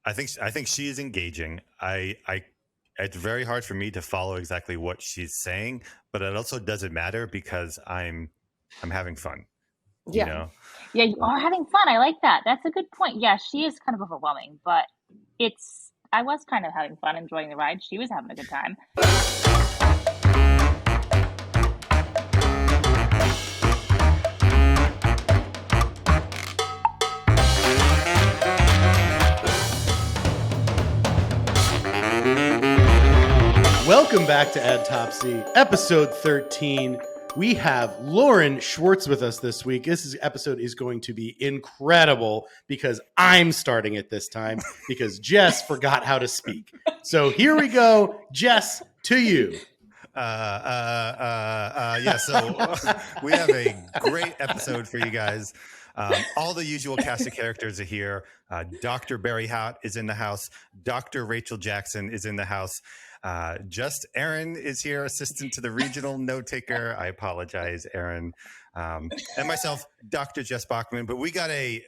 I think she is engaging. I it's very hard for me to follow exactly what she's saying, but it also doesn't matter because I'm having fun. You Yeah. know. Yeah, you are having fun. I like that. That's a good point. Yeah, she is kind of overwhelming, but I was kind of having fun, enjoying the ride. She was having a good time. Welcome back to Adtopsy, episode 13. We have Lauren Schwartz with us this week. Episode is going to be incredible because I'm starting it this time because Jess forgot how to speak. So here we go. Jess, to you. Yeah, so we have a great episode for you guys. All the usual cast of characters are here. Dr. Barry Hott is in the house. Dr. Rachel Jackson is in the house. Just Aaron is here, assistant to the regional note taker. I apologize, Aaron. And myself, Dr. Jess Bachman. But we got a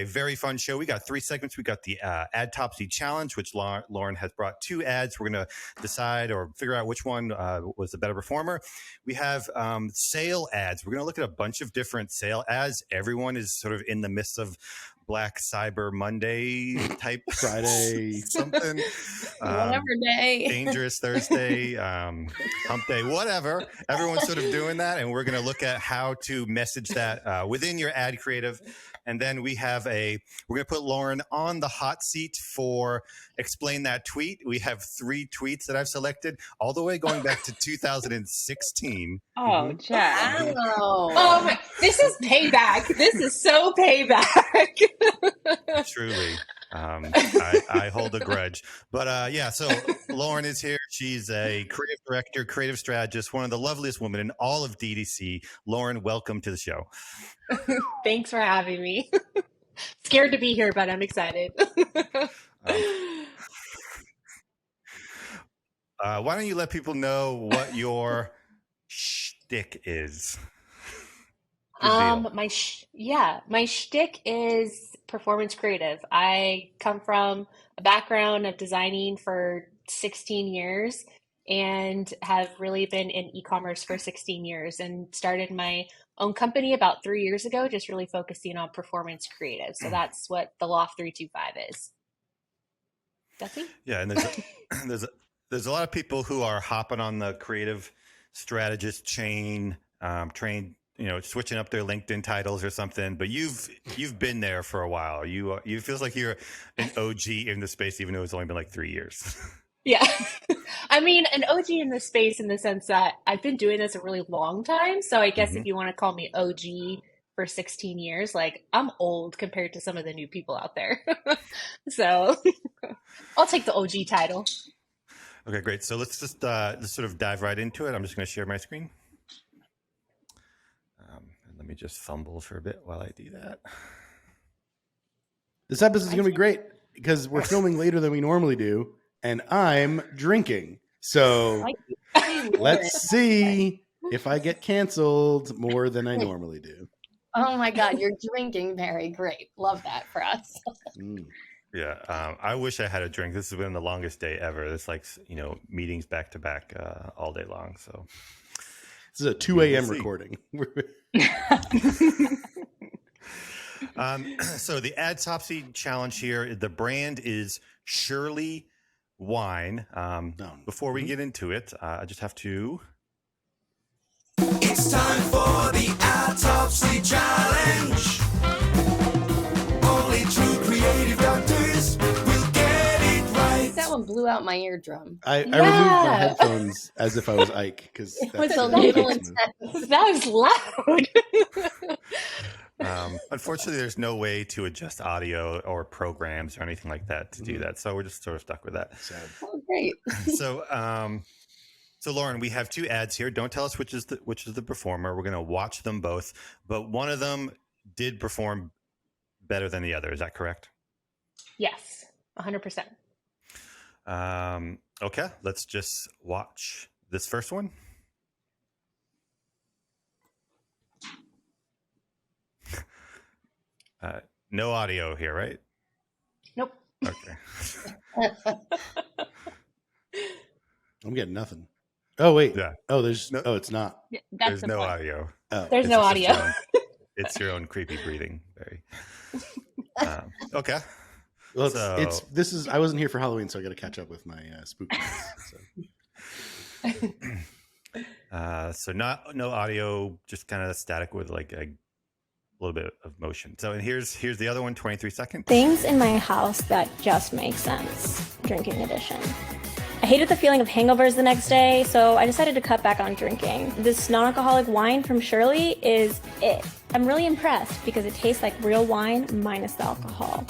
very fun show. We got 3 segments. We got the Adtopsy challenge, which Lauren has brought 2 ads. We're going to decide or figure out which one was the better performer. We have sale ads. We're going to look at a bunch of different sale ads. Everyone is sort of in the midst of Black Cyber Monday type Friday something, Whatever day. Dangerous Thursday, Hump Day, whatever. Everyone's sort of doing that, and we're going to look at how to message that within your ad creative. And then we're going to put Lauren on the hot seat for explain that tweet. We have 3 tweets that I've selected, all the way going back to 2016. Oh, Jess. Oh my! This is payback. This is so payback. Truly. I hold a grudge. But yeah, so Lauren is here. She's a creative director, creative strategist, one of the loveliest women in all of DDC. Lauren, welcome to the show. Thanks for having me. Scared to be here, but I'm excited. Why don't you let people know what your shtick is? My shtick is performance creative. I come from a background of designing for 16 years and have really been in e-commerce for 16 years and started my own company about 3 years ago, just really focusing on performance creative. So that's what the Loft 325 is. Dusty? Yeah, and there's a lot of people who are hopping on the creative strategist train, switching up their LinkedIn titles or something. But you've been there for a while. You feels like you're an OG in the space, even though it's only been like 3 years. Yeah. I mean, an OG in this space in the sense that I've been doing this a really long time. So I guess if you want to call me OG for 16 years, like I'm old compared to some of the new people out there. So I'll take the OG title. Okay, great. So let's just sort of dive right into it. I'm just going to share my screen. Let me just fumble for a bit while I do that. This episode is going to be great because we're filming later than we normally do, and I'm drinking. So let's see if I get canceled more than I normally do. Oh my God, you're drinking, Barry. Great. Love that for us. Yeah, I wish I had a drink. This has been the longest day ever. It's like, meetings back to back all day long. So this is a 2 a.m. recording. So the Adtopsy challenge here, the brand is Shirley Wine. Before we get into it, I just have to. It's time for the Adtopsy challenge. Only true creative doctors will get it right. That one blew out my eardrum. I removed my headphones as if I was Ike because it was a little intense. That was loud. Unfortunately, there's no way to adjust audio or programs or anything like that to do that. So we're just sort of stuck with that. Oh, great. So Lauren, we have 2 ads here. Don't tell us which is the performer. We're going to watch them both, but one of them did perform better than the other. Is that correct? Yes, 100%. Okay, let's just watch this first one. No audio here, right? Nope. Okay. I'm getting nothing. Oh wait. Yeah. Oh, there's. No. Oh, it's not. That's There's the no point. audio. Oh, There's It's no just audio. your own- it's your own creepy breathing, Barry. Okay. well, So- it's. This is. I wasn't here for Halloween, so I got to catch up with my spooky. So no audio, just kind of static with like a little bit of motion. So and here's the other one, 23 seconds. Things in my house that just make sense. Drinking edition. I hated the feeling of hangovers the next day, so I decided to cut back on drinking. This non-alcoholic wine from Shirley is it. I'm really impressed because it tastes like real wine minus the alcohol.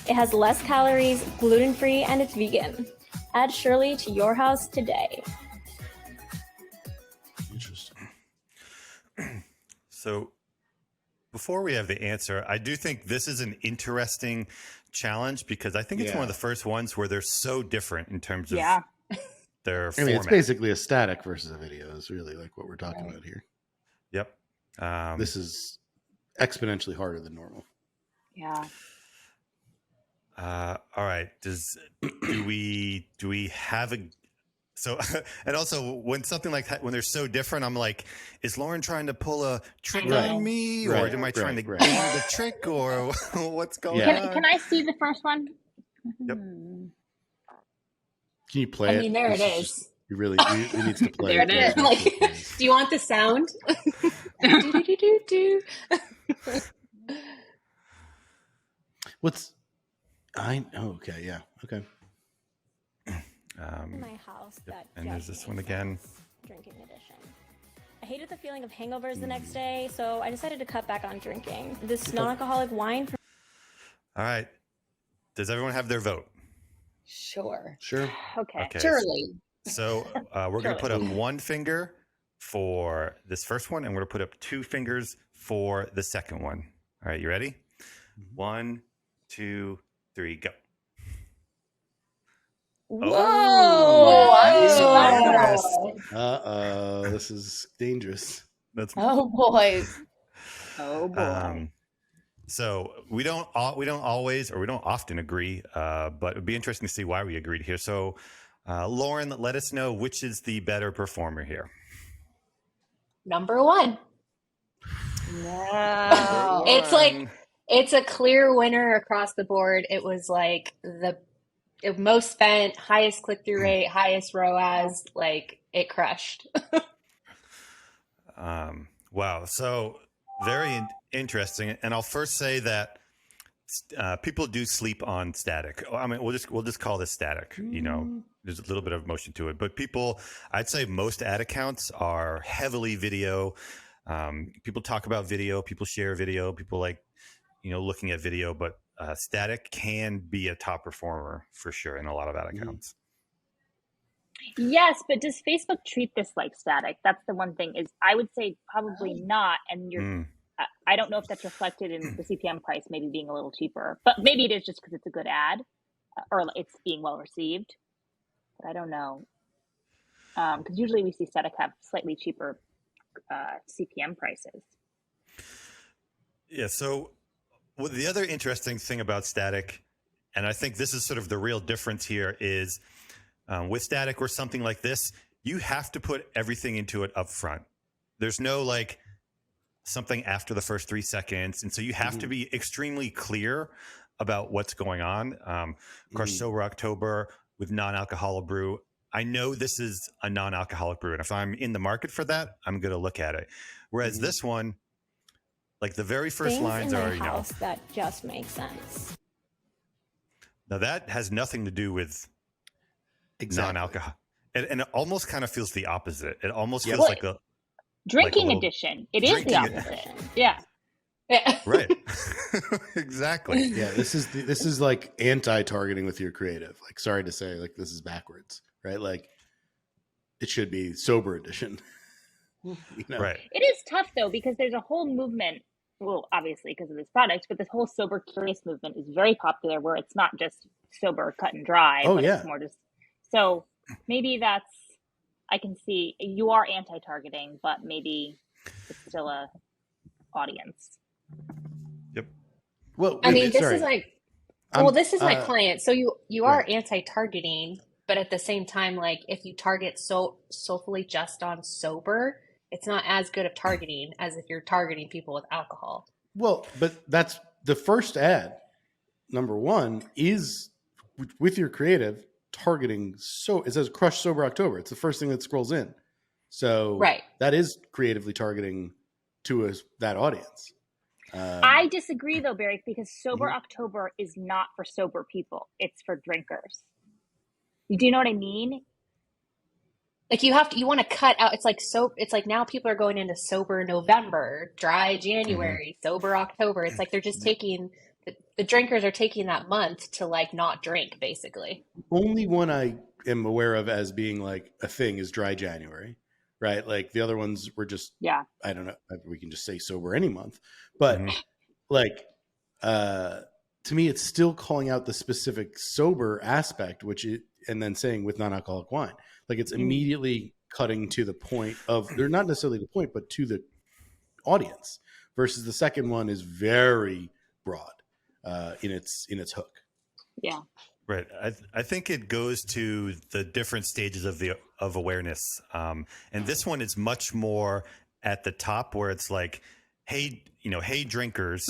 It has less calories, gluten-free, and it's vegan. Add Shirley to your house today. Interesting. So before we have the answer, I do think this is an interesting challenge because I think it's one of the first ones where they're so different in terms of their I format. mean, it's basically a static versus a video. Is really like what we're talking about here. Yep. This is exponentially harder than normal. Yeah. All right. Do we have a so and also when something like that, when they're so different, I'm like, is Lauren trying to pull a trick Right. on me, Right, or am I trying to right. game the trick, or what's going Yeah. on? Can I see the first one? Yep. Can you play it? I mean, there it This is. just- you really it needs to play. There it is. Like, do you want the sound? Do-do-do-do-do. What's okay, yeah. Okay. In my house that and there's just this one makes again. sense. Drinking edition. I hated the feeling of hangovers the next day, so I decided to cut back on drinking. This non-alcoholic wine from All right. Does everyone have their vote? Sure. Sure. Okay. Okay. Shirley. So we're going to put up one finger for this first one, and we're going to put up two fingers for the second one. All right, you ready? 1, 2, 3, go. Whoa! Uh-oh, this is dangerous. That's Oh boy. Oh boy. so we don't always or we don't often agree, but it'd be interesting to see why we agreed here. So Lauren, let us know which is the better performer here. Number one. No. It's like it's a clear winner across the board. It was like the most spent, highest click-through rate, highest ROAS. Like it crushed. Wow. So very interesting. And I'll first say that people do sleep on static. I mean, we'll just call this static. You know, there's a little bit of motion to it, but people, I'd say most ad accounts are heavily video. People talk about video. People share video. People like, looking at video. But static can be a top performer for sure in a lot of ad accounts. Yes, but does Facebook treat this like static? That's the one thing is I would say probably not. And I don't know if that's reflected in the CPM price, maybe being a little cheaper, but maybe it is just because it's a good ad or it's being well received. But I don't know. Because usually we see static have slightly cheaper CPM prices. Yeah. So the other interesting thing about static, and I think this is sort of the real difference here, is with static or something like this, you have to put everything into it up front. There's no like something after the first 3 seconds. And so you have to be extremely clear about what's going on. Of course, Sober October with non-alcoholic brew. I know this is a non-alcoholic brew. And if I'm in the market for that, I'm going to look at it. Whereas this one, like the very first things lines in my are, house that just make sense. now that has nothing to do with non-alcohol. And it almost kind of feels the opposite. It almost feels like a Drinking little edition. It is the drinking opposite. Yeah. Yeah. right. Exactly. Yeah, this is like anti-targeting with your creative. Like, sorry to say, like this is backwards, right? Like, it should be sober edition. Right. It is tough though, because there's a whole movement. Well, obviously because of this product, but this whole sober curious movement is very popular where it's not just sober cut and dry, Oh, but yeah. it's more just, so maybe that's, I can see you are anti-targeting, but maybe it's still a audience. Yep. Well, I mean, this sorry. is like Well, this is my client. So you are right. anti-targeting, but at the same time, like if you target solely just on sober, it's not as good of targeting as if you're targeting people with alcohol. Well, but that's the first ad. Number one is with your creative targeting. So it says Crush Sober October. It's the first thing that scrolls in. So Right. that is creatively targeting to that audience. I disagree though, Barry, because Sober October is not for sober people. It's for drinkers. Do you know what I mean? Like you want to cut out. It's like now people are going into sober November, dry January, sober October. It's like they're just taking the drinkers are taking that month to like not drink, basically. Only one I am aware of as being like a thing is dry January, right? Like the other ones were just, I don't know. We can just say sober any month, but like, to me, it's still calling out the specific sober aspect, and then saying with non-alcoholic wine, like it's immediately cutting to the point of, they're not necessarily the point, but to the audience, versus the second one is very broad in its hook. Yeah. Right. I think it goes to the different stages of awareness. And this one is much more at the top where it's like, hey drinkers,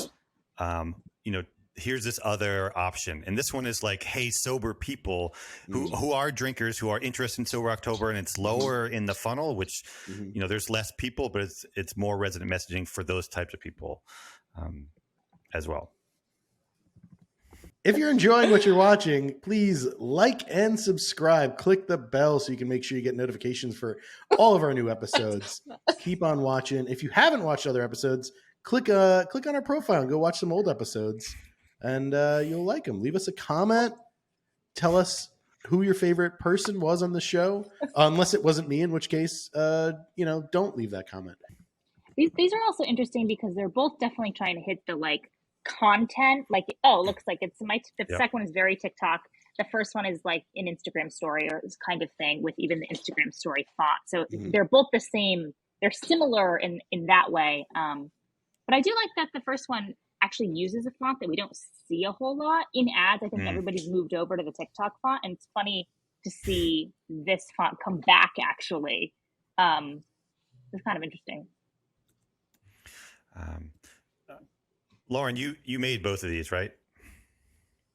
here's this other option. And this one is like, hey, sober people who are drinkers, who are interested in Sober October, and it's lower in the funnel, which, there's less people, but it's more resident messaging for those types of people as well. If you're enjoying what you're watching, please like and subscribe. Click the bell so you can make sure you get notifications for all of our new episodes. Keep on watching. If you haven't watched other episodes, click on our profile and go watch some old episodes, and you'll like them. Leave us a comment. Tell us who your favorite person was on the show, unless it wasn't me, in which case, don't leave that comment. These are also interesting because they're both definitely trying to hit the like content, like, oh, it looks like the second one is very TikTok. The first one is like an Instagram story or this kind of thing with even the Instagram story font. So they're both the same. They're similar in that way. But I do like that the first one actually uses a font that we don't see a whole lot in ads. I think everybody's moved over to the TikTok font, and it's funny to see this font come back actually. It's kind of interesting. Lauren, you made both of these, right?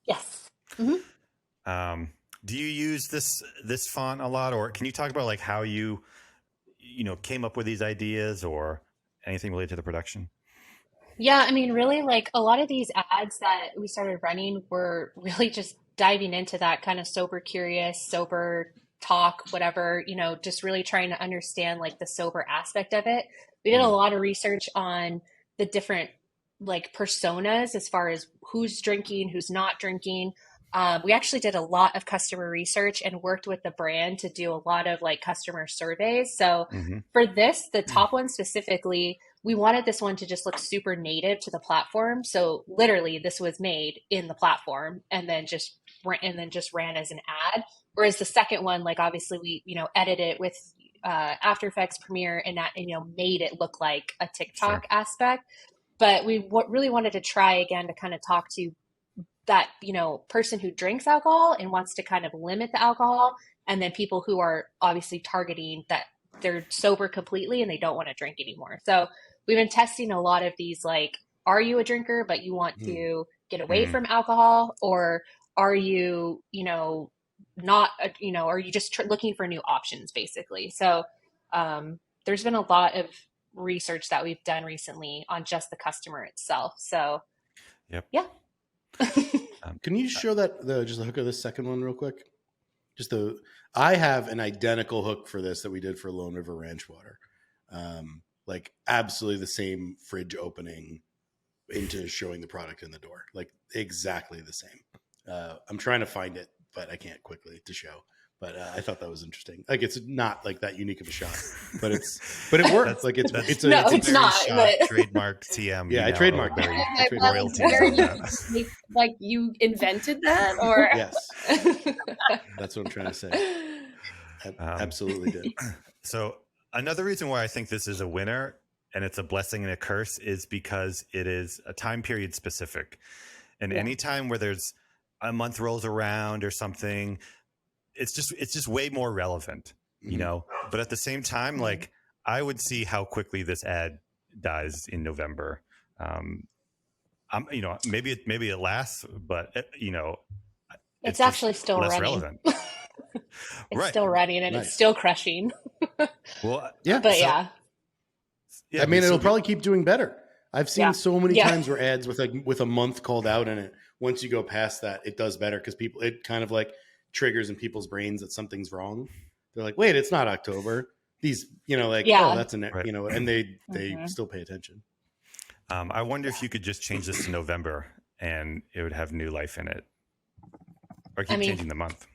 Yes. Do you use this font a lot, or can you talk about like how you came up with these ideas or anything related to the production? Yeah, I mean, really, like a lot of these ads that we started running were really just diving into that kind of sober curious, sober talk, whatever, just really trying to understand like the sober aspect of it. We did a lot of research on the different like personas as far as who's drinking, who's not drinking. We actually did a lot of customer research and worked with the brand to do a lot of like customer surveys. So for this, the top one specifically, we wanted this one to just look super native to the platform. So literally this was made in the platform and then just ran as an ad. Whereas the second one, like obviously we, edited it with After Effects, Premiere, and that, made it look like a TikTok aspect. But we really wanted to try again to kind of talk to that, person who drinks alcohol and wants to kind of limit the alcohol. And then people who are obviously targeting that they're sober completely and they don't want to drink anymore. So we've been testing a lot of these, like, are you a drinker, but you want to get away from alcohol? Or are you, not, are you just looking for new options, basically? So there's been a lot of research that we've done recently on just the customer itself. So, yeah. Can you show that just the hook of this second one real quick? I have an identical hook for this that we did for Lone River Ranch Water. Like absolutely the same fridge opening into showing the product in the door, like exactly the same. I'm trying to find it, but I can't quickly to show. But I thought that was interesting. Like it's not like that unique of a shot, but it works. Like it's not. Shot, But... trademarked TM. Yeah, I trademarked royalty. Like you invented that, or yes, that's what I'm trying to say. I absolutely did. So another reason why I think this is a winner and it's a blessing and a curse is because it is a time period specific, and anytime where there's a month rolls around or something, it's just way more relevant, you know. But at the same time, like, I would see how quickly this ad dies in November. You know, maybe it lasts, but you know, it's actually still less running. relevant. It's still running and it's still crushing. Well, yeah, but yeah, I mean, it'll probably keep doing better. I've seen so many times where ads with a month called out in it, once you go past that, it does better because it kind of like triggers in people's brains that something's wrong. They're like, wait, it's not October. These, you know, like, oh, that's you know, and they still pay attention. I wonder if you could just change this to November and it would have new life in it, or keep changing the month,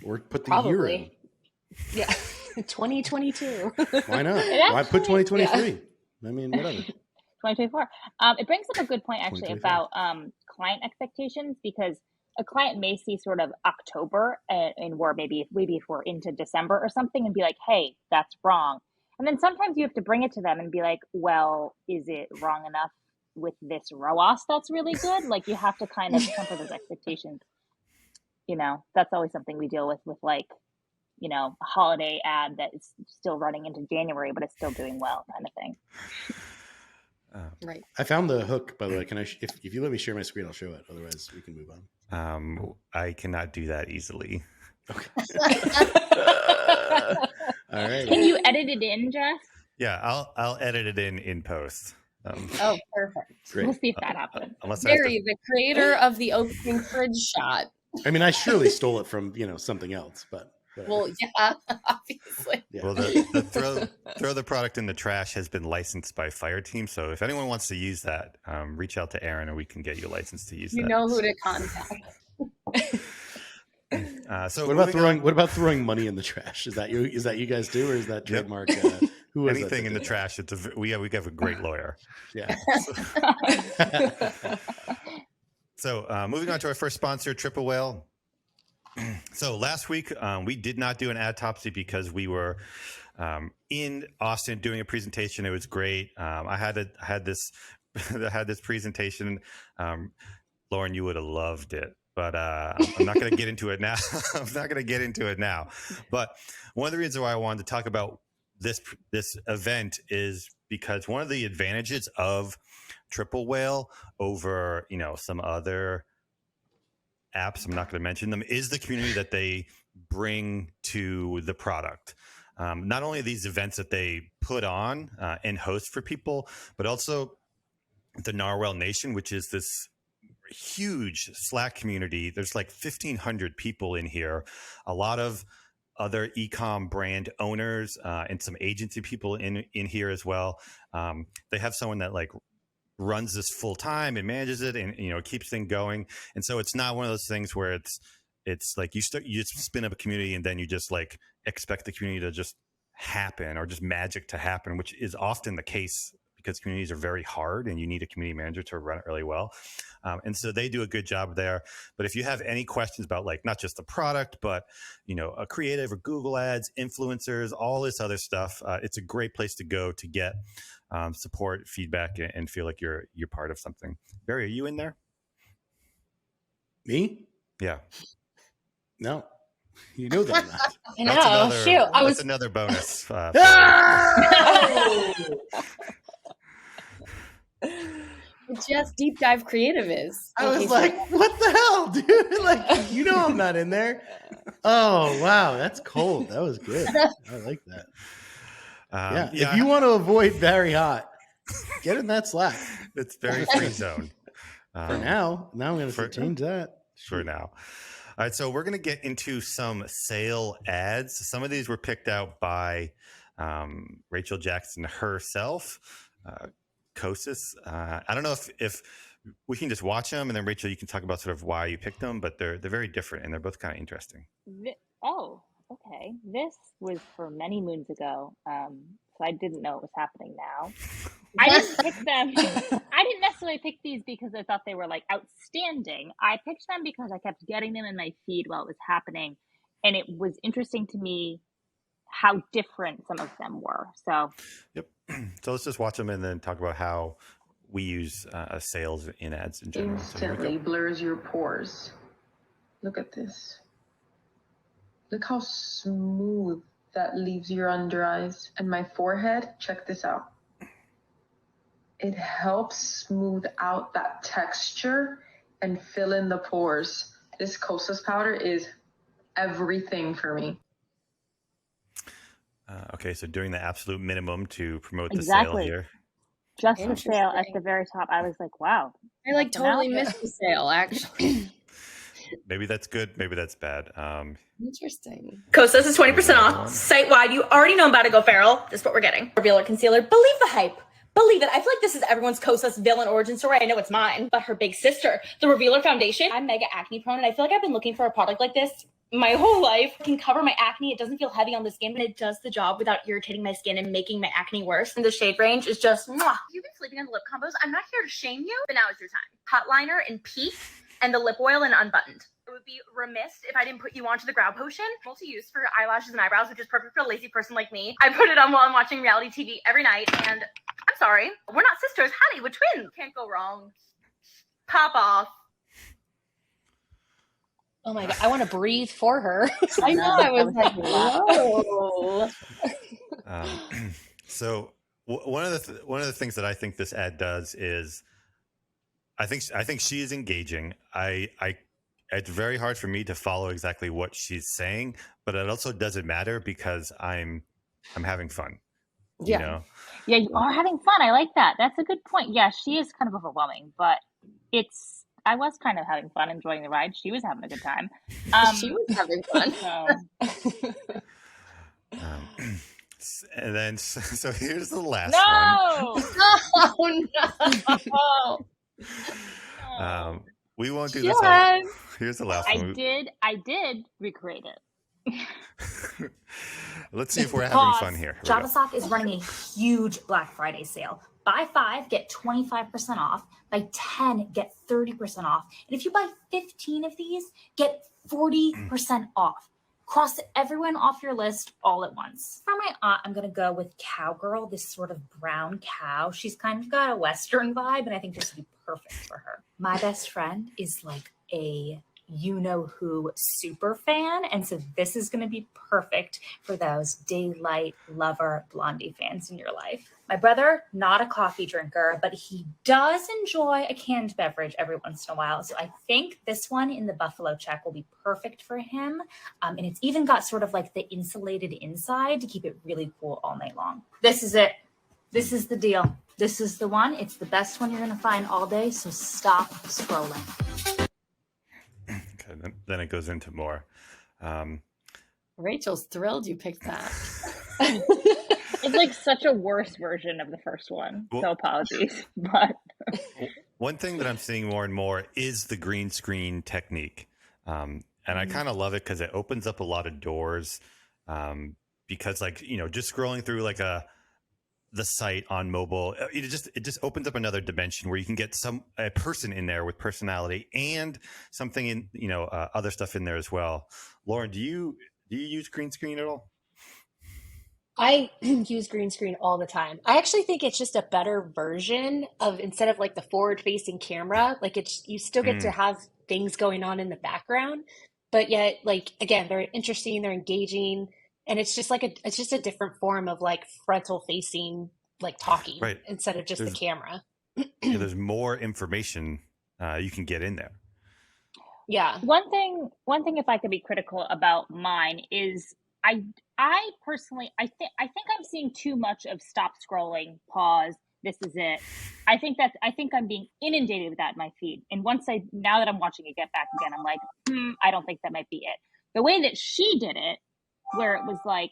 or put the year in. Yeah, 2022. Why not? Why put 2023? I mean, whatever. 2024. It brings up a good point actually about client expectations, because a client may see sort of October and where maybe if we're into December or something and be like, hey, that's wrong. And then sometimes you have to bring it to them and be like, well, is it wrong enough with this ROAS that's really good? Like, you have to kind of temper those expectations. You know, that's always something we deal with like, you know, a holiday ad that is still running into January, but it's still doing well, kind of thing. Right. I found the hook, by the way. Can I, if you let me share my screen, I'll show it. Otherwise, we can move on. I cannot do that easily. Okay. All right. Can you edit it in, Jess? Yeah, I'll edit it in post. Oh, perfect. Great. We'll see if that happens. Barry, the creator of the opening fridge shot. I mean, I surely stole it from, you know, something else, but. Well, yeah, obviously. Yeah. Well, the throw the product in the trash has been licensed by FireTeam. So if anyone wants to use that, reach out to Aaron and we can get you a license to use that. You know who to contact. So what about throwing money in the trash? Is that you guys do, or is that trademark? Who is anything in the trash? We have a great lawyer. Yeah. So moving on to our first sponsor, Triple Whale. So last week we did not do an Adtopsy because we were in Austin doing a presentation. It was great. I had this presentation. Lauren, you would have loved it, but I'm not going to get into it now. But one of the reasons why I wanted to talk about this event is because one of the advantages of Triple Whale over, you know, some other apps, I'm not going to mention them, is the community that they bring to the product. Not only these events that they put on and host for people, but also the Narwhal Nation, which is this huge Slack community. There's like 1,500 people in here, a lot of other e-com brand owners and some agency people in here as well. They have someone that like runs this full time and manages it and, you know, keeps things going. And so it's not one of those things where it's like you just spin up a community and then you just like expect the community to just happen or just magic to happen, which is often the case because communities are very hard and you need a community manager to run it really well. And so they do a good job there. But if you have any questions about like not just the product, but, you know, a creative or Google ads, influencers, all this other stuff, it's a great place to go to get support, feedback, and feel like you're part of something. Barry, are you in there? Me? Yeah. No. You know that. I know. Shoot. That's another bonus. Just deep dive creative is. I was like, what the hell, dude? Like, you know, I'm not in there. Oh, wow. That's cold. That was good. I like that. Yeah. If you want to avoid Barry Hot, get in that Slack. It's very free zone. For now. Now I'm going to change that. For now. All right. So we're going to get into some sale ads. Some of these were picked out by Rachel Jackson herself. Kosis. I don't know if we can just watch them and then Rachel, you can talk about sort of why you picked them, but they're very different and they're both kind of interesting. Oh, okay. This was for many moons ago, so I didn't know it was happening now. I didn't pick them. I didn't necessarily pick these because I thought they were like outstanding. I picked them because I kept getting them in my feed while it was happening, and it was interesting to me how different some of them were. So, yep. So let's just watch them and then talk about how we use sales in ads in general. Instantly blurs your pores. Look at this. Look how smooth that leaves your under eyes. And my forehead, check this out. It helps smooth out that texture and fill in the pores. This Kosas powder is everything for me. Okay, so doing the absolute minimum to promote the Exactly. sale here. Just the sale at the very top. I was like, wow. I like Nothing totally else? missed the sale, actually. Maybe that's good. Maybe that's bad. Interesting. Kosas is 20% off. Site-wide, you already know I'm about to go feral. This is what we're getting. Revealer concealer. Believe the hype. Believe it. I feel like this is everyone's Kosas villain origin story. I know it's mine, but her big sister, the Revealer Foundation. I'm mega acne prone, and I feel like I've been looking for a product like this my whole life. It can cover my acne. It doesn't feel heavy on the skin, but it does the job without irritating my skin and making my acne worse. And the shade range is just mwah. You've been sleeping on the lip combos. I'm not here to shame you, but now is your time. Hot liner in Peak and the lip oil in Unbuttoned. It would be remiss if I didn't put you onto the Brow Potion. Multi-use for eyelashes and eyebrows, which is perfect for a lazy person like me. I put it on while I'm watching reality TV every night, and I'm sorry, we're not sisters, honey, we're twins. Can't go wrong. Pop off. Oh my God, I want to breathe for her. I know, I was like, whoa. So one of the things that I think this ad does is, I think she is engaging. It's very hard for me to follow exactly what she's saying, but it also doesn't matter because I'm having fun. Yeah. You know? Yeah, you are having fun. I like that. That's a good point. Yeah, she is kind of overwhelming, but I was kind of having fun, enjoying the ride. She was having a good time. She was having fun. And then, so here's the last one. Oh no! We won't do this one. Here's the last one. I did recreate it. Let's see if we're having fun here. Java Sock is running a huge Black Friday sale. Buy 5, get 25% off. Buy 10, get 30% off. And if you buy 15 of these, get 40% off. Cross everyone off your list all at once. For my aunt, I'm going to go with Cowgirl, this sort of brown cow. She's kind of got a Western vibe, and I think this would be perfect for her. My best friend is like a you-know-who super fan, and so this is going to be perfect for those daylight lover Blondie fans in your life. My brother, not a coffee drinker, but he does enjoy a canned beverage every once in a while, so I think this one in the buffalo check will be perfect for him, and it's even got sort of like the insulated inside to keep it really cool all night long. This is it. This is the deal. This is the one. It's the best one you're going to find all day, so stop scrolling. Okay, then it goes into more. Rachel's thrilled you picked that. It's like such a worse version of the first one. Well, so apologies. But one thing that I'm seeing more and more is the green screen technique. And I kind of love it because it opens up a lot of doors. Because like, you know, just scrolling through like the site on mobile, it just opens up another dimension where you can get a person in there with personality and something in, you know, other stuff in there as well. Lauren, do you use green screen at all? I use green screen all the time. I actually think it's just a better version of, instead of like the forward facing camera, like you still get to have things going on in the background, but yet like, again, they're interesting, they're engaging. And it's just like it's just a different form of like frontal facing, like talking, right, instead of just the camera. Yeah, there's more information you can get in there. Yeah. One thing, if I could be critical about mine is I personally, I think I'm seeing too much of stop scrolling, pause, this is it. I think I'm being inundated with that in my feed. And now that I'm watching it get back again, I'm like, I don't think that might be it. The way that she did it, where it was like,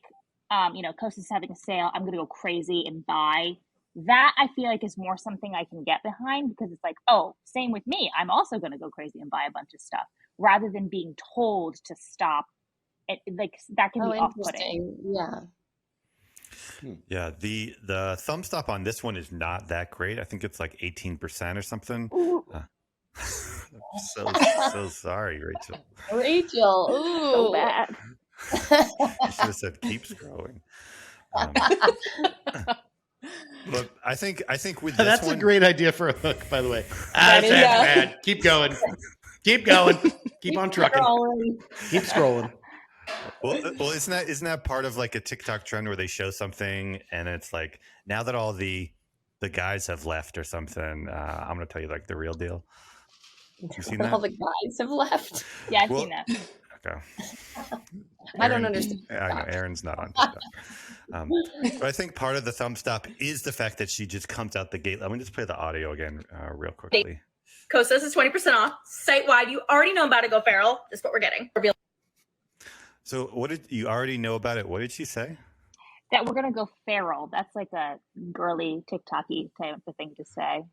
you know, Kosas is having a sale, I'm going to go crazy and buy. That I feel like is more something I can get behind, because it's like, oh, same with me. I'm also going to go crazy and buy a bunch of stuff, rather than being told to stop. Like that can be off-putting. Yeah. Yeah, the thumb stop on this one is not that great. I think it's like 18% or something. So sorry, Rachel. Rachel, ooh. So bad. You should have said keep scrolling. But I think with this that's one, a great idea for a hook, by the way. That's bad. Keep going. Keep going. Keep on trucking. Scrolling. Keep scrolling. Well, isn't that part of like a TikTok trend where they show something and it's like, now that all the guys have left or something, I'm going to tell you like the real deal. You seen that? All the guys have left. Yeah, I've seen that. Okay. I don't understand. I know Aaron's not on TikTok. But I think part of the thumb stop is the fact that she just comes out the gate. Let me just play the audio again real quickly. Kosas is 20% off site-wide. You already know about it. Go feral. This is what we're getting. So what did you already know about it? What did she say? That we're gonna go feral. That's like a girly TikTok-y type of thing to say.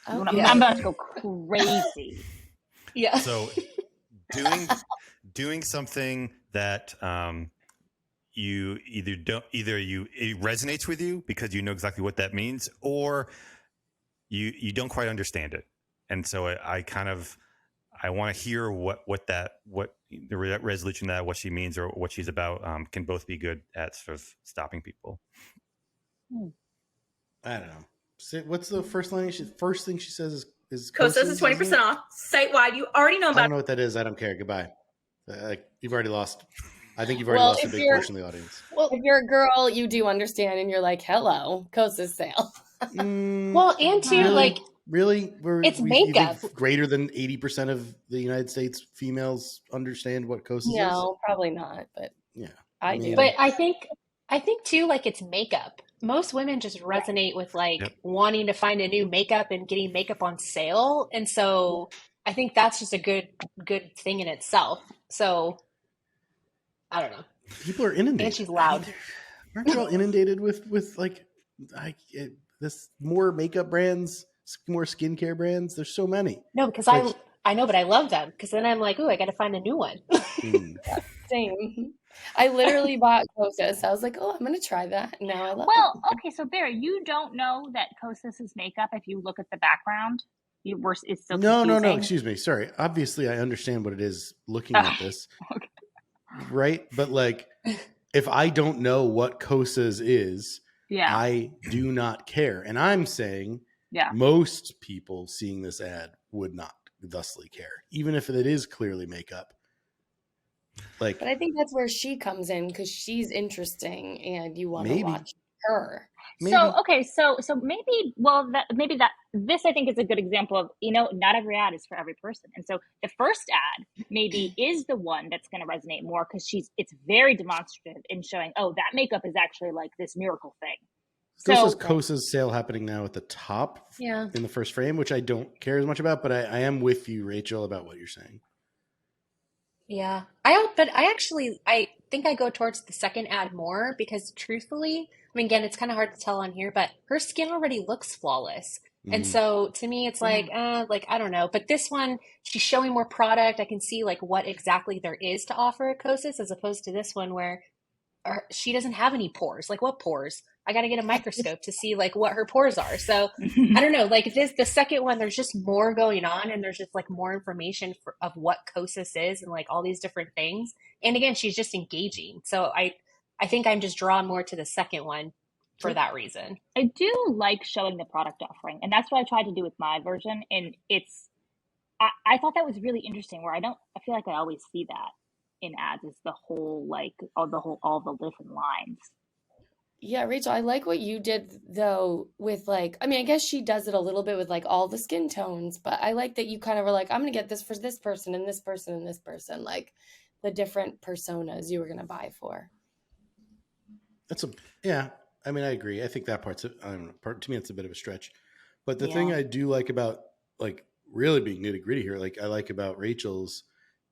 Oh, I'm about to go crazy. Yeah. So doing something that you it resonates with you because you know exactly what that means, or you don't quite understand it. And so I want to hear what the resolution that what she means or what she's about can both be good at sort of stopping people. I don't know. What's the first line? First thing she says is Kosas is 20% off site-wide. You already know I about don't know what that is. I don't care. Goodbye. You've already lost. I think you've already lost a big portion of the audience. Well, if you're a girl, you do understand, and you're like, "Hello, Kosas sale." Well, and too, really? like, really, it's you makeup. think greater than 80% of the United States females understand what Kosas is? No, probably not. But yeah, I do. But I think too, like, it's makeup. Most women just resonate with like wanting to find a new makeup and getting makeup on sale, and so I think that's just a good thing in itself. So I don't know. People are inundated. And she's loud. Aren't you all inundated with like this more makeup brands, more skincare brands? There's so many. No, because I know, but I love them because then I'm like, ooh, I got to find a new one. Same. I literally bought Kosas. I was like, oh, I'm going to try that. Now I love it. Okay, so Barry, you don't know that Kosas is makeup if you look at the background? It's so No, confusing. excuse me. Sorry. Obviously, I understand what it is looking at this. Okay. Right? But like, if I don't know what Kosas is, Yeah. I do not care. And I'm saying most people seeing this ad would not thusly care, even if it is clearly makeup. Like, But I think that's where she comes in because she's interesting and you want to watch her. Maybe. So maybe this I think is a good example of, not every ad is for every person. And so the first ad maybe is the one that's going to resonate more because it's very demonstrative in showing, oh, that makeup is actually like this miracle thing. This is Kosa's sale happening now at the top in the first frame, which I don't care as much about, but I am with you, Rachel, about what you're saying. Yeah. I think I go towards the second ad more because truthfully, I mean, again, it's kind of hard to tell on here, but her skin already looks flawless. And so to me, it's like, I don't know. But this one, she's showing more product. I can see like what exactly there is to offer at Kosas as opposed to this one where she doesn't have any pores. Like what pores? I got to get a microscope to see like what her pores are. So I don't know, like the second one, there's just more going on and there's just like more information of what Kosas is and like all these different things. And again, she's just engaging. So I think I'm just drawn more to the second one for that reason. I do like showing the product offering, and that's what I tried to do with my version. And I thought that was really interesting where I feel like I always see that in ads is the whole, like all the different lines. Yeah, Rachel, I like what you did though with like, I mean, I guess she does it a little bit with like all the skin tones, but I like that you kind of were like, I'm going to get this for this person and this person and this person, like the different personas you were going to buy for. I mean, I agree. I think that to me, it's a bit of a stretch, but the thing I do like about like really being nitty gritty here, like I like about Rachel's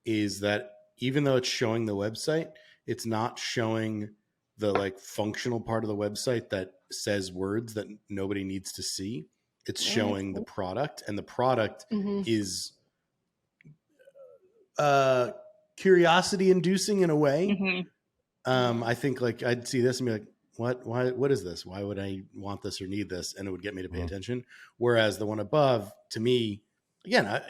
is that even though it's showing the website, it's not showing the like functional part of the website that says words that nobody needs to see. It's showing the product, and the product is curiosity inducing in a way. I think like I'd see this and be like, what is this? Why would I want this or need this? And it would get me to pay attention. Whereas the one above, to me, again,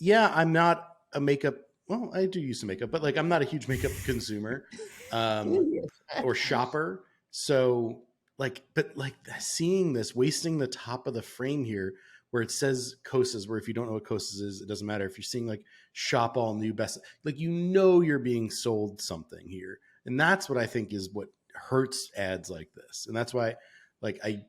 I'm not a makeup. Well, I do use some makeup, but like I'm not a huge makeup consumer or shopper. So like, but like seeing this, wasting the top of the frame here where it says Kosas, where if you don't know what Kosas is, it doesn't matter. If you're seeing like shop all new best, like, you're being sold something here. And that's what I think is what hurts ads like this. And that's why, like, I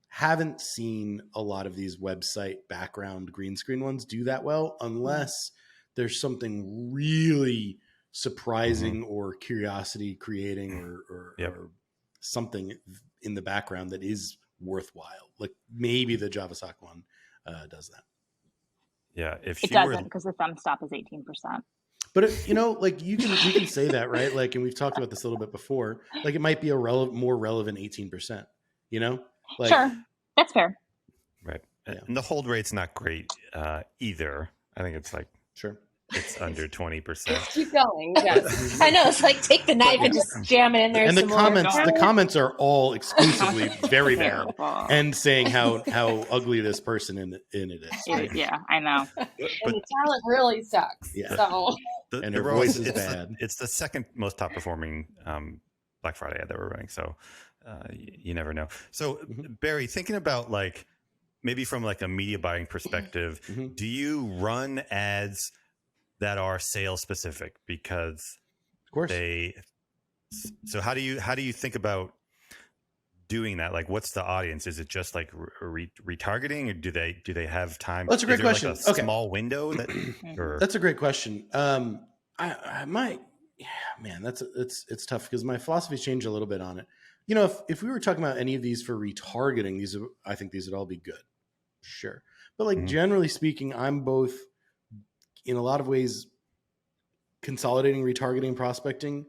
haven't seen a lot of these website background green screen ones do that well, unless there's something really surprising or curiosity creating or something in the background that is worthwhile. Like maybe the JavaSock one does that. Yeah, if it doesn't, because the thumb stop is 18%. But you know, like you can say that, right? Like, and we've talked about this a little bit before. Like, it might be a more relevant 18%. You know, like, sure, that's fair. Right, and the hold rate's not great either. I think it's like it's under 20%. Keep going. Yes. I know, it's like take the knife and just jam it in there. And the comments are all exclusively very bad and saying how ugly this person in it is. Right? Yeah, I know. And the talent really sucks. Yeah. So. And her voice is bad. It's the second most top performing Black Friday ad that we're running. So you never know. So Barry, thinking about like maybe from like a media buying perspective, do you run ads that are sales specific? Because of course so how do you think about doing that? Like, what's the audience? Is it just like retargeting, or do they have time? That's a great question. Like a small window that's a great question. It's tough because my philosophy's changed a little bit on it. You know, if we were talking about any of these for retargeting, I think these would all be good. Sure. But like generally speaking, I'm both in a lot of ways consolidating retargeting and prospecting,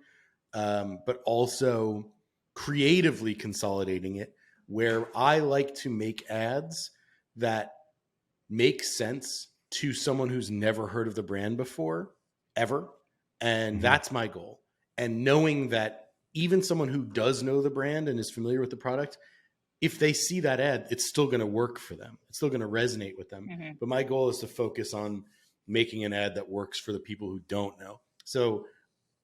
but also creatively consolidating it, where I like to make ads that make sense to someone who's never heard of the brand before, ever. And that's my goal. And knowing that even someone who does know the brand and is familiar with the product, if they see that ad, it's still going to work for them. It's still going to resonate with them. But my goal is to focus on making an ad that works for the people who don't know. So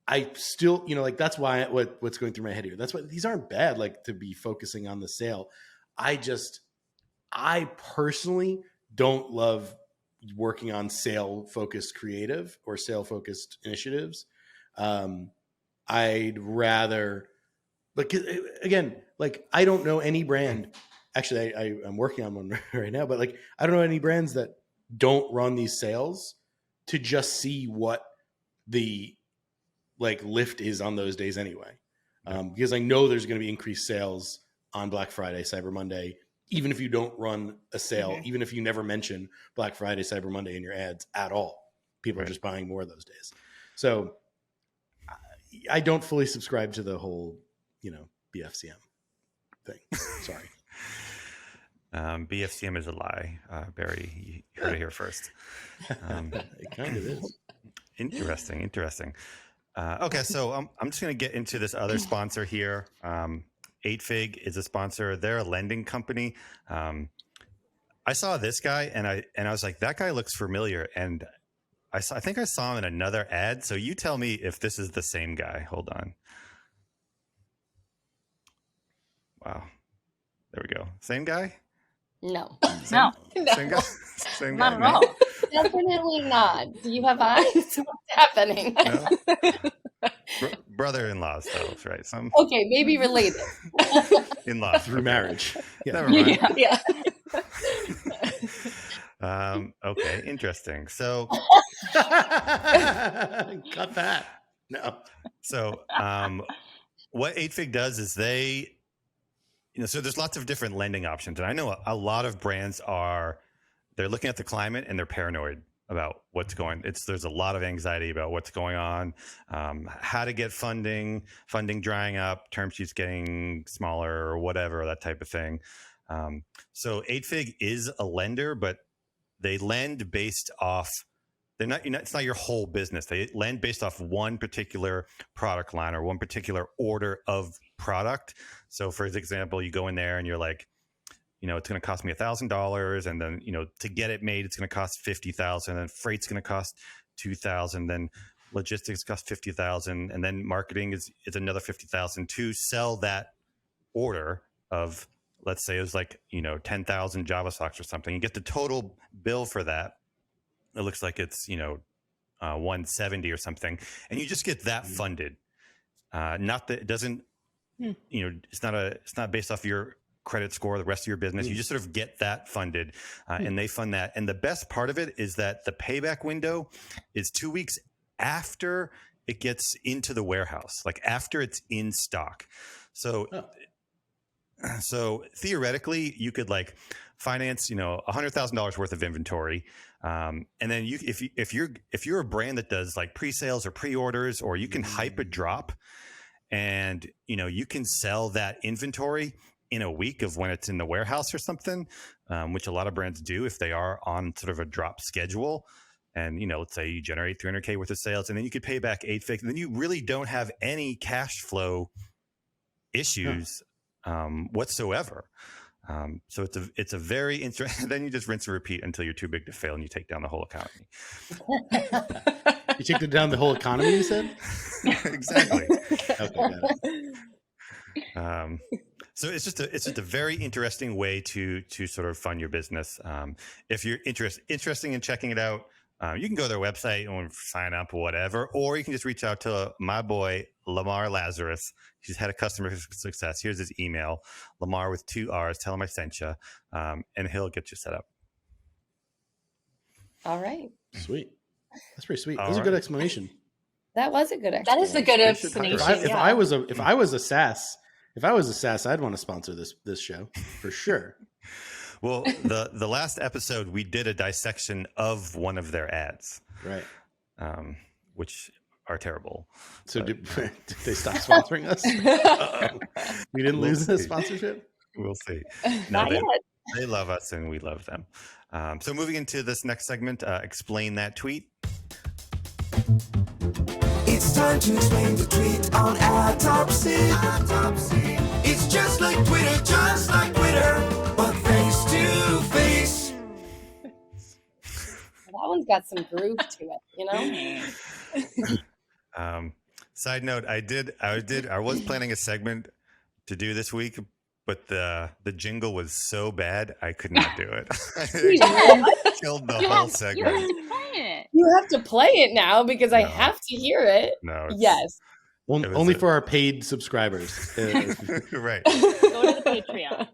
I still, you know, like that's why what's going through my head here. That's why these aren't bad, like to be focusing on the sale. I personally don't love working on sale focused creative or sale focused initiatives. I'd rather, like, again, like I don't know any brand. Actually, I'm working on one right now, but like I don't know any brands that don't run these sales to just see what the like lift is on those days anyway. Because I know there's going to be increased sales on Black Friday, Cyber Monday, even if you don't run a sale, even if you never mention Black Friday, Cyber Monday in your ads at all, people are just buying more those days. So I don't fully subscribe to the whole, you know, BFCM thing. Sorry. BFCM is a lie, Barry. You heard it here first. It kind of is. Interesting. Okay, so I'm just going to get into this other sponsor here. 8fig is a sponsor. They're a lending company. I saw this guy, and I was like, that guy looks familiar, and I think I saw him in another ad. So you tell me if this is the same guy. Hold on. Wow, there we go. Same guy? No. No. Same guy? Same Not guy? at all. Definitely not. Do you have eyes? What's happening? No? Brother-in-laws, though, right? Some Okay, maybe related. in-laws Through marriage. Yeah. Never mind. Yeah. Okay, interesting. So cut that. No. So what 8fig does is they, you know, so there's lots of different lending options, and I know a lot of brands they're looking at the climate and they're paranoid about what's going. There's a lot of anxiety about what's going on, how to get funding drying up, term sheets getting smaller or whatever, that type of thing. So 8fig is a lender, but they lend based off. They're not. It's not your whole business. They lend based off one particular product line or one particular order of product. So, for example, you go in there and you're like, you know, it's going to cost me $1,000, and then, you know, to get it made, it's going to cost $50,000, and freight's going to cost $2,000, then logistics cost $50,000, and then marketing is another $50,000 to sell that order of let's say it was like, 10,000 Java stocks or something. You get the total bill for that. It looks like it's, 170 or something. And you just get that funded. Not that it doesn't, it's not based off your credit score, the rest of your business. You just sort of get that funded and they fund that. And the best part of it is that the payback window is 2 weeks after it gets into the warehouse, like after it's in stock. So theoretically you could like finance, $100,000 worth of inventory. And then if you're a brand that does like pre-sales or pre-orders, or you can hype a drop and, you can sell that inventory in a week of when it's in the warehouse or something, which a lot of brands do if they are on sort of a drop schedule. And, let's say you generate 300K worth of sales, and then you could pay back 8 figures. Then you really don't have any cash flow issues whatsoever. So it's a very interesting. Then you just rinse and repeat until you're too big to fail, and you take down the whole economy. You take down the whole economy, you said? Exactly. Okay, got it. So it's just a very interesting way to sort of fund your business. If you're interested in checking it out, you can go to their website and sign up or whatever, or you can just reach out to my boy, Lamar Lazarus. He's head of customer success. Here's his email, Lamar with 2 R's. Tell him I sent you, and he'll get you set up. All right. Sweet. That's pretty sweet. That was a good explanation. That was a good explanation. That is a good explanation. If I was a SaaS, I'd want to sponsor this show for sure. Well, the last episode we did a dissection of one of their ads, right? Which are terrible. So did they stop sponsoring us? We didn't lose the sponsorship. We'll see. Not yet. They love us and we love them. So moving into this next segment, explain that tweet. It's time to explain the tweet on Adtopsy. It's just like Twitter, but face to face. That one's got some groove to it, Side note, I was planning a segment to do this week, but the jingle was so bad I could not do it. It killed the whole segment. You have to play it now because I have to hear it. No. Yes. Only for our paid subscribers. Right. Go to the Patreon.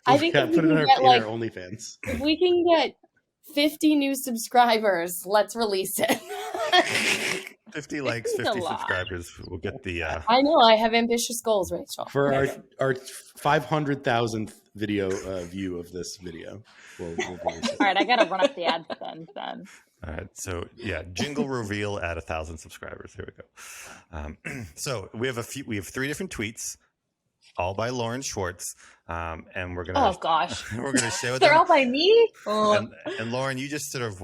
I think put it in our OnlyFans. If we can get 50 new subscribers, let's release it. 50 likes, 50 subscribers. We'll get the. I know I have ambitious goals, Rachel. For our 500,000th video view of this video, we'll release it. All right, I gotta run up the ad spend then. All right, so jingle reveal at 1,000 subscribers. Here we go. So we have 3 different tweets, all by Lauren Schwartz, and we're gonna. Oh gosh, we're gonna show them. They're all by me. Oh. And Lauren, you just sort of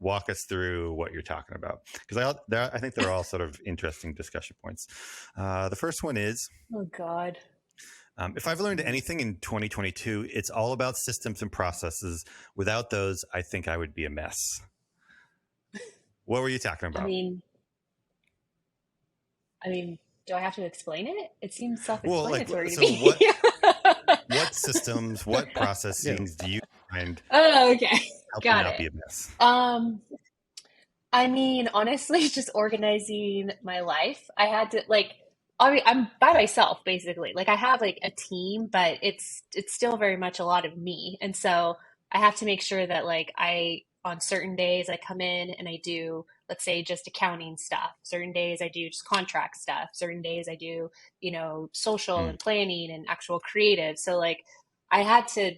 walk us through what you're talking about, because I think they're all sort of interesting discussion points. The first one is. Oh God. If I've learned anything in 2022, it's all about systems and processes. Without those, I think I would be a mess. What were you talking about? I mean, do I have to explain it? It seems self-explanatory to me. What systems, what processes do you find? Oh, okay. Help Got not it. be a mess? I mean, honestly, just organizing my life. I had to I'm by myself basically. Like I have like a team, but it's still very much a lot of me. And so I have to make sure that like on certain days I come in and I do, let's say, just accounting stuff. Certain days I do just contract stuff. Certain days I do, social and planning and actual creative. So like I had to,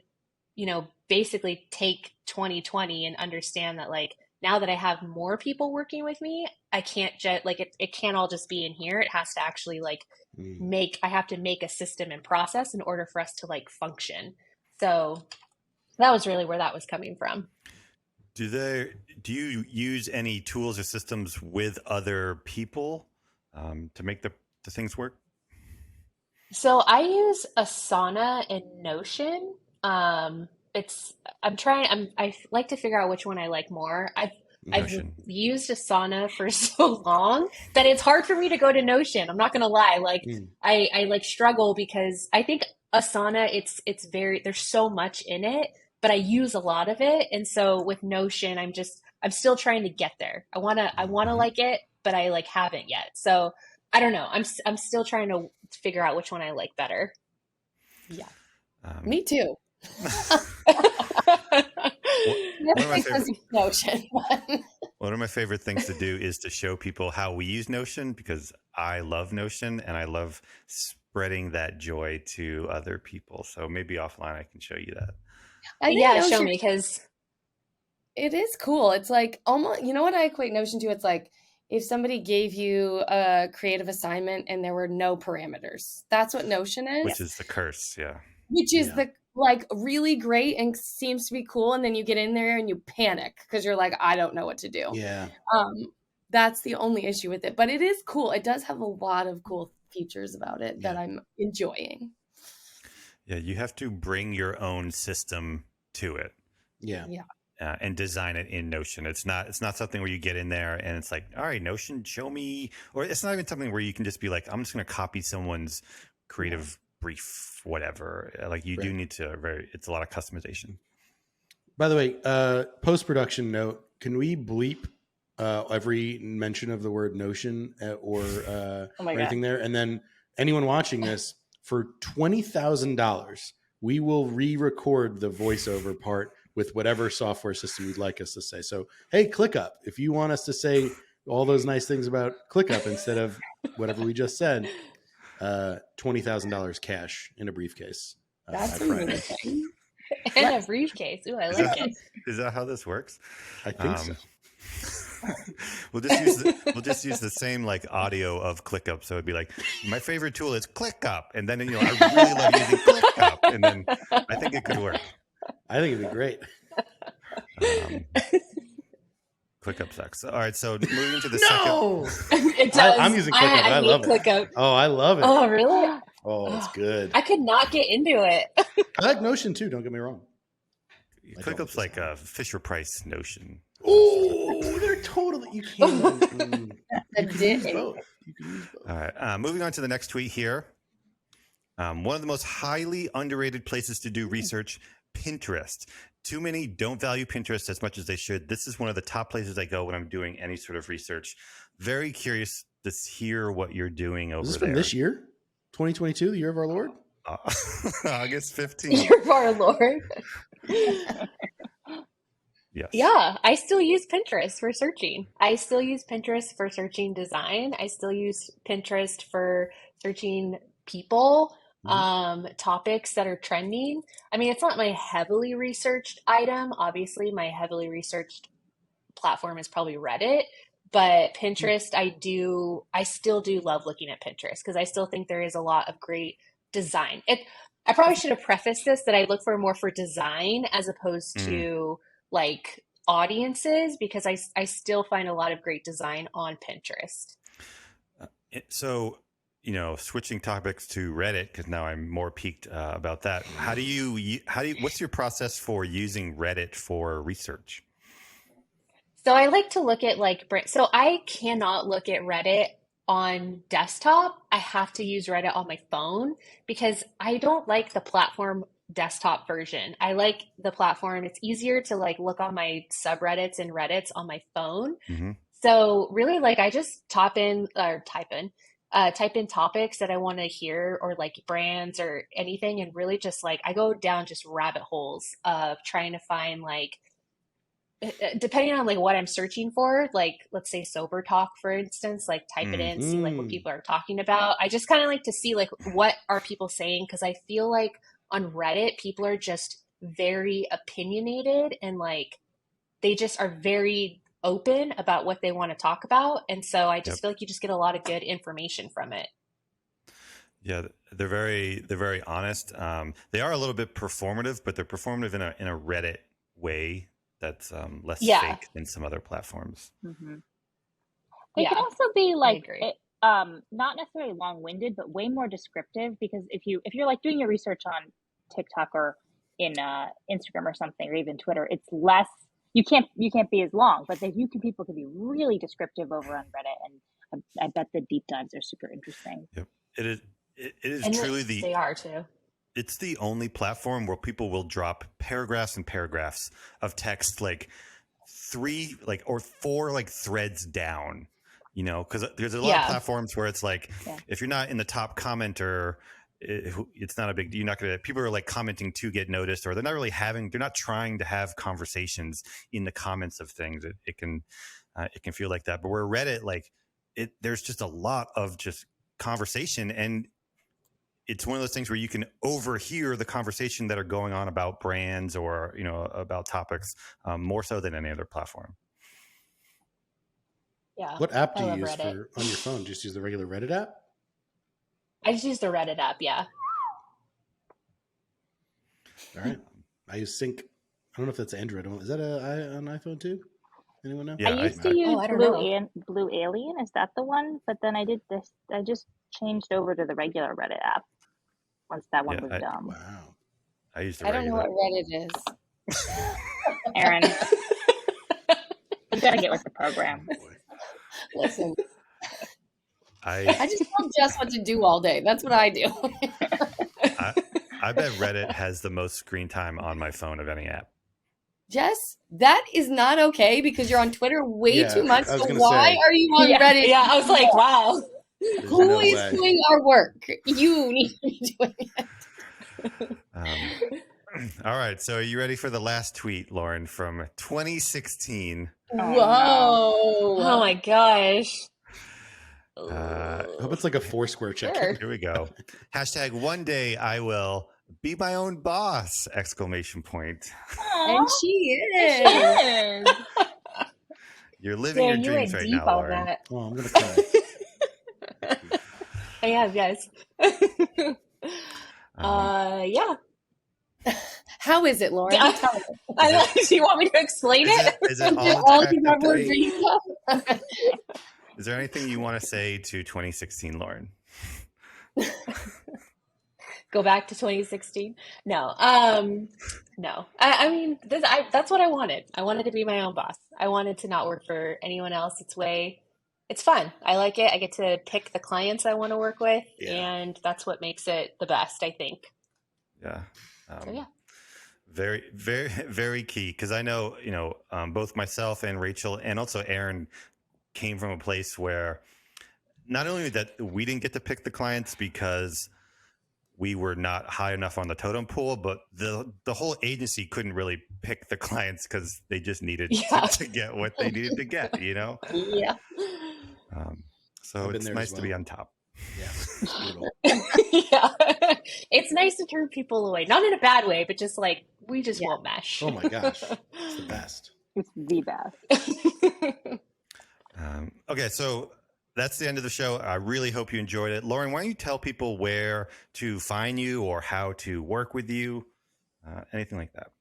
basically take 2020 and understand that like now that I have more people working with me, I can't just it can't all just be in here. It has to actually I have to make a system and process in order for us to like function. So that was really where that was coming from. Do you use any tools or systems with other people to make the things work? So I use Asana and Notion. I like to figure out which one I like more. Notion. I've used Asana for so long that it's hard for me to go to Notion. I'm not gonna lie. Like I like struggle because I think Asana, it's very, there's so much in it, but I use a lot of it. And so with Notion, I'm still trying to get there. I wanna like it, but I like haven't yet. So I don't know. I'm still trying to figure out which one I like better. Yeah. Me too. One of my favorite things to do is to show people how we use Notion, because I love Notion and I love spreading that joy to other people. So maybe offline I can show you that. Yeah, show me, because it is cool. It's like almost, you know what I equate Notion to? It's like if somebody gave you a creative assignment and there were no parameters. That's what Notion is. Which is the curse, yeah. Which is the like really great and seems to be cool, and then you get in there and you panic because you're like, I don't know what to do. Yeah. That's the only issue with it, but it is cool. It does have a lot of cool features about it that I'm enjoying. Yeah, you have to bring your own system to it. Yeah. And design it in Notion. It's not something where you get in there and it's like, all right, Notion, show me. Or it's not even something where you can just be like, I'm just going to copy someone's creative brief, whatever. Like you do need to it's a lot of customization. By the way, post-production note, can we bleep every mention of the word Notion or anything there? And then anyone watching this, for $20,000, we will re-record the voiceover part with whatever software system you'd like us to say. So, hey, Clickup, if you want us to say all those nice things about Clickup instead of whatever we just said, $20,000 cash in a briefcase. That's amazing. In a briefcase. Ooh, I like it. Is that how this works? I think so. We'll just use the same like audio of Clickup. So it'd be like, my favorite tool is Clickup, and then I really love using Clickup, and then I think it could work. I think it'd be great. Clickup sucks. All right, so moving to the second. It does. I'm using Clickup. I love Clickup. it. Oh, I love it. Oh, really? Oh, it's good. I could not get into it. I like Notion too. Don't get me wrong. Clickup's like a Fisher Price Notion. Oh, they're totally. You can't. You can use both. All right. Moving on to the next tweet here. One of the most highly underrated places to do research, Pinterest. Too many don't value Pinterest as much as they should. This is one of the top places I go when I'm doing any sort of research. Very curious to hear what you're doing over there. Is this from this year? 2022, the year of our Lord? August 15th. Year of our Lord. Yes. Yeah, I still use Pinterest for searching. I still use Pinterest for searching design. I still use Pinterest for searching people, topics that are trending. I mean, it's not my heavily researched item. Obviously, my heavily researched platform is probably Reddit, but Pinterest, I still do love looking at Pinterest because I still think there is a lot of great design. I probably should have prefaced this that I look for more for design as opposed to like audiences, because I still find a lot of great design on Pinterest. So, switching topics to Reddit, because now I'm more piqued about that. What's your process for using Reddit for research? So I like to look at so I cannot look at Reddit on desktop. I have to use Reddit on my phone because I don't like the platform desktop version. I like the platform. It's easier to look on my subreddits and Reddits on my phone. Mm-hmm. So really I just type in topics that I want to hear or brands or anything. And really just I go down just rabbit holes of trying to find depending on what I'm searching for, let's say sober talk, for instance, type it in, see what people are talking about. I just kind of like to see what are people saying? Cause I feel on Reddit, people are just very opinionated and they just are very open about what they want to talk about. And so I just feel you just get a lot of good information from it. Yeah, they're very honest. They are a little bit performative, but they're performative in a Reddit way that's less fake than some other platforms. Mm-hmm. They can also be not necessarily long-winded, but way more descriptive, because if you're doing your research on TikTok or in Instagram or something, or even Twitter, it's less you can't be as long, but people can be really descriptive over on Reddit, and I bet the deep dives are super interesting. Yep. It is And truly they are too. It's the only platform where people will drop paragraphs and paragraphs of text, like 3 or 4 threads down, because there's a lot of platforms where it's like, if you're not in the top commenter, it's not a big deal. You're not going to, people are commenting to get noticed, or they're not trying to have conversations in the comments of things. It can feel like that. But where Reddit, there's just a lot of just conversation, and it's one of those things where you can overhear the conversation that are going on about brands or, about topics, more so than any other platform. Yeah. What app do you use Reddit. on your phone? Just use the regular Reddit app? I just use the Reddit app, yeah. All right. I use Sync. I don't know if that's Android. Is that an iPhone too? Anyone know? I used to use I don't know. Blue Alien. Is that the one? But then I just changed over to the regular Reddit app once that one was dumb. Wow. I used the I don't know regular. what Reddit is. Aaron, you gotta get with the program. Listen, I just tell Jess what to do all day. That's what I do. I bet Reddit has the most screen time on my phone of any app. Jess, that is not okay because you're on Twitter way too much. So why say. are you on Reddit? Yeah, I was like, wow. Who is doing our work? You need to be doing it. All right. So are you ready for the last tweet, Lauren, from 2016? Whoa. Oh my gosh. I hope it's like a Foursquare check-in. Here we go. # one day I will be my own boss! ! And she is. You're living your dreams right now, Lauren. That. Oh, I'm going to cry. I have, guys. Yeah. How is it, Lauren? Tell me. Do you want me to explain it? Is it All you ever dreamed of? Is there anything you want to say to 2016, Lauren? Go back to 2016? No. No. I mean, that's what I wanted. I wanted to be my own boss. I wanted to not work for anyone else. It's fun. I like it. I get to pick the clients I want to work with, and that's what makes it the best, I think. Yeah. So, yeah. Very, very, very key. Because I know, both myself and Rachel and also Aaron came from a place where not only that we didn't get to pick the clients because we were not high enough on the totem pole, but the whole agency couldn't really pick the clients because they just needed to get what they needed to get, Yeah. So it's nice to be on top. Yeah. Yeah. It's nice to turn people away. Not in a bad way, but just we just won't mesh. Oh my gosh. It's the best. It's the best. Okay, so that's the end of the show. I really hope you enjoyed it. Lauren, why don't you tell people where to find you or how to work with you? Anything like that.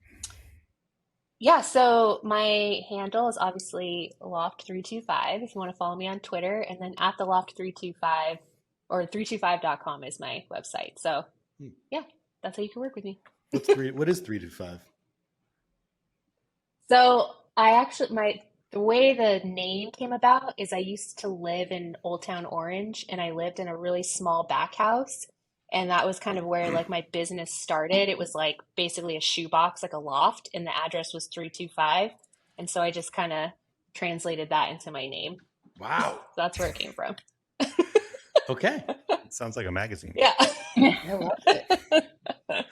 Yeah, so my handle is obviously Loft325 if you want to follow me on Twitter, and then at the Loft325 or 325.com is my website. So yeah, that's how you can work with me. What is 325? So the way the name came about is I used to live in Old Town Orange, and I lived in a really small back house. And that was kind of where my business started. It was basically a shoebox, like a loft, and the address was 325. And so I just kind of translated that into my name. Wow. So that's where it came from. Okay. It sounds like a magazine. Yeah. I love it.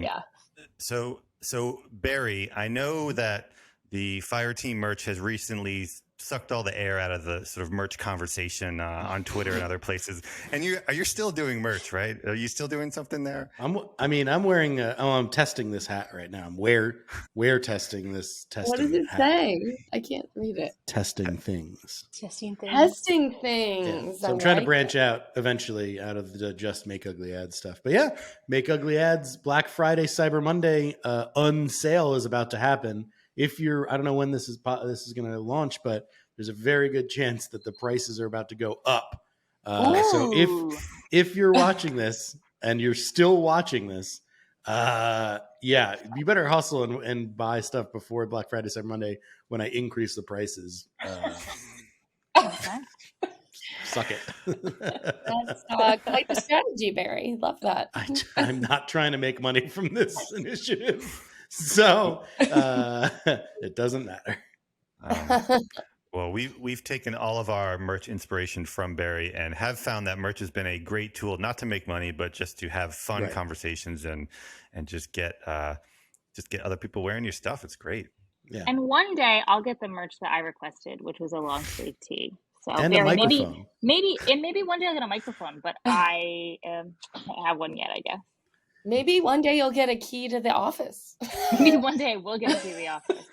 Yeah. So Barry, I know that the FireTeam merch has recently sucked all the air out of the sort of merch conversation on Twitter and other places. And you're still doing merch, right? Are you still doing something there? I'm wearing I'm testing this hat right now. I'm wear testing this testing. What does it hat. say? I can't read it. Testing things. Testing things. Testing things. Yeah. So I'm trying to branch out eventually out of the just Make Ugly Ads stuff. But yeah, Make Ugly Ads Black Friday, Cyber Monday unsale is about to happen. If you're, I don't know when this is going to launch, but there's a very good chance that the prices are about to go up. So if you're watching this and you're still watching this, Yeah, you better hustle and buy stuff before Black Friday, Cyber Monday when I increase the prices. Okay. Suck it. That's quite the strategy, Barry. Love that. I'm not trying to make money from this initiative, so it doesn't matter. Well, we've taken all of our merch inspiration from Barry and have found that merch has been a great tool, not to make money, but just to have fun conversations and just get other people wearing your stuff. It's great. Yeah. And one day I'll get the merch that I requested, which was a long sleeve tee. So and Barry, a microphone. maybe one day I'll get a microphone, but I don't have one yet, I guess. Maybe one day you'll get a key to the office. Maybe one day we'll get a key to the office.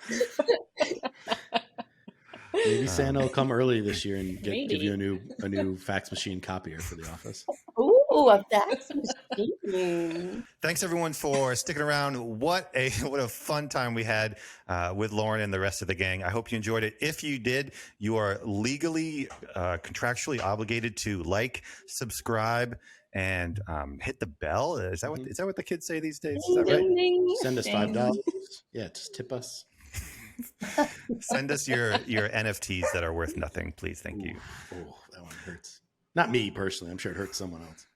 Maybe Santa will come early this year and give you a new fax machine copier for the office. Ooh, a fax machine. Thanks everyone for sticking around. What a fun time we had with Lauren and the rest of the gang. I hope you enjoyed it. If you did, you are legally, contractually obligated to like, subscribe, and hit the bell. Is that what the kids say these days? Is that right? Ding, ding, Send us ding. $5. Yeah, just tip us. Send us your NFTs that are worth nothing, please. Thank you. Oh, that one hurts. Not me personally. I'm sure it hurts someone else.